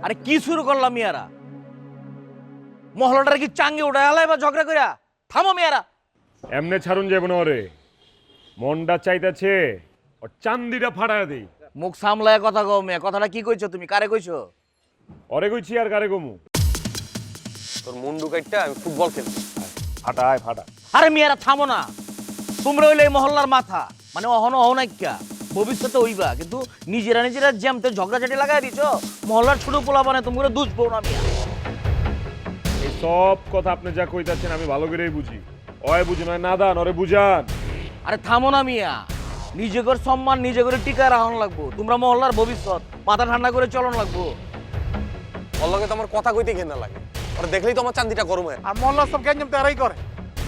আরে কি শুরু করলাম মিয়ারা? মহলাটার কি চাঙ্গে উঠে আলাই বা ঝগড়া কইরা? থামো মিয়ারা। এমনে ছাড়ুন যাবো না ওরে, মনটা চাইতেছে ওর চান্দিটা ফাটায় দেই। মুখ সামলায় কথা কও মিয়া। কথাটা কি কইছো তুমি? কারে কইছো? ওরে কইছি আর কারে কমু? তোর মুন্ডু কাইটটা আমি ফুটবল খেলবো। ফাটায় ফাটা। আরে মিয়ারা থামো না। তোমরা হইলে এই মহল্লার মাথা, মানে অহনো অহনাইক্যা ভবিষ্যতে হইবা, কিন্তু নিজেরা নিজেরা জ্যামতে ঝগড়াঝাটি লাগাই দিছো। মহল্লার ছোট পোলা মানে তোমরা দুষবো না মিয়া। এই সব কথা আপনি যা কইতাছেন আমি ভালো করেই বুঝি। ওই বুঝি নয় নাদান, ওরে বুঝান। আরে থামো না মিয়া। নিজে করে সম্মান নিজে করে টিকায় রাখন লাগবো। তোমরা মহল্লার ভবিষ্যৎ, মাথা ঠান্ডা করে চলন লাগবো। ওর লগে তো আমার কথা কইতে ঘেন্না লাগে, ওরা দেখলেই তো আমার চান্দিটা গরম হয়। আর মহল্লার সব গ্যাঞ্জাম তারাই করে।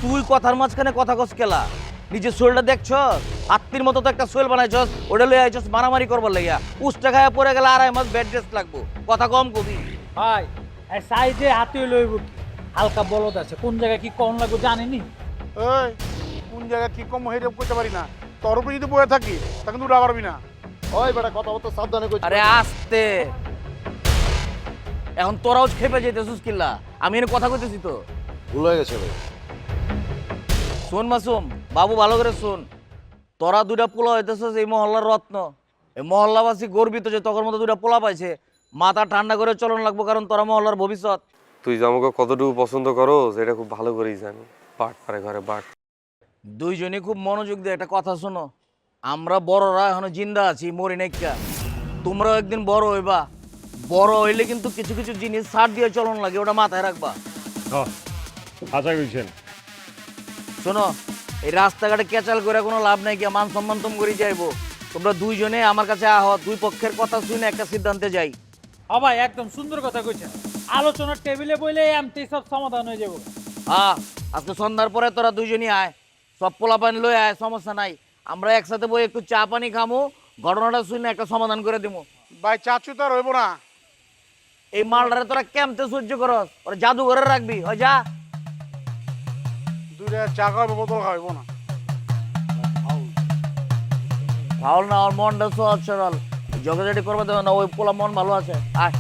তুই কথার মাঝখানে কথা কস কেলা? নিজের শরীরটা দেখছ? আত্মীর মতো তো একটা শরীর বানাইছস, ওটা লই আইছস মারামারি করবার লাগিয়া। উষ্টা খায়া পড়ে গেলে 2.5 মাস বেড রেস্ট লাগবো। কথা কম কবি। ভাই এই সাইডে হাতে লইব কি হালকা বলদ আছে, কোন জায়গায় কি কোন লাগবে জানেনি? এই কোন জায়গায় কি কম হয়ে করতে পারি না, তোর উপরে যদি বয়ে থাকি তা কিন্তু উঠা পারবি না। ওই বেটা কথা বলতে সাবধানে কইছিস। আরে আস্তে। এখন তোরাও খেপে যেতেছিস কিল্লা? আমি এর কথা কইতেছি তো। ভুল হয়ে গেছে ভাই। শোন মাসুম বাবু, ভালো করে শোন। তোরা দুইটা পোলা হইতেছিস এই মহল্লার রত্ন। এই মহল্লাবাসী গর্বিত যে তোর মতো দুইটা পোলা পাইছে। মাথা ঠান্ডা করে চলন লাগবো, কারণ তোরা মহল্লার ভবিষ্যৎ। তুই যে আমাকে কতটুকু পছন্দ করো সেটা খুব ভালো করেই জানি। বাট পারে ঘরে বাট। দুইজনই খুব মনোযোগ দিয়ে একটা কথা শোনো। আমরা বড়রা এখনো জিন্দা আছি, মরি নাইকা। তোমরাও একদিন বড় হইবা। বড় হইলে কিন্তু কিছু কিছু জিনিস ছাড় দিয়ে চলন লাগে, ওটা মাথায় রাখবা। হ্যাঁ আশা কইছেন। শোনো, এই রাস্তাঘাটে ক্যাচাল করে কোনো লাভ নাই, কি মান সম্মান তুম করে যাইবো। তোমরা দুইজনে আমার কাছে আহ, দুই পক্ষের কথা শুনে একটা সিদ্ধান্তে যাই। হ্যাঁ ভাই একদম সুন্দর কথা কইছেন। আলোচনার টেবিলে বইলে এমনি সব সমাধান হয়ে যাবে। হ্যাঁ, আজকে সন্ধ্যার পরে তোরা দুইজনই আয়, সব পোলা পানি লই আয়, সমস্যা নাই। আমরা একসাথে বই একটু চা পানি খামো, ঘটনাটা শুনে একটা সমাধান করে দেবো। ভাই চাচু তো আর হইব না। এই মালটারে তোরা কেমতে সহ্য করস? ওরা জাদুঘরে রাখবি, হয় যা। দুইটা চা খাওয়াবো, বোতল খাওয়াইব না। ফাউল না, ওর মনটা সহজ সরল। জগাজগি করবে তো না, ওই পোলা মন ভালো আছে। আয়।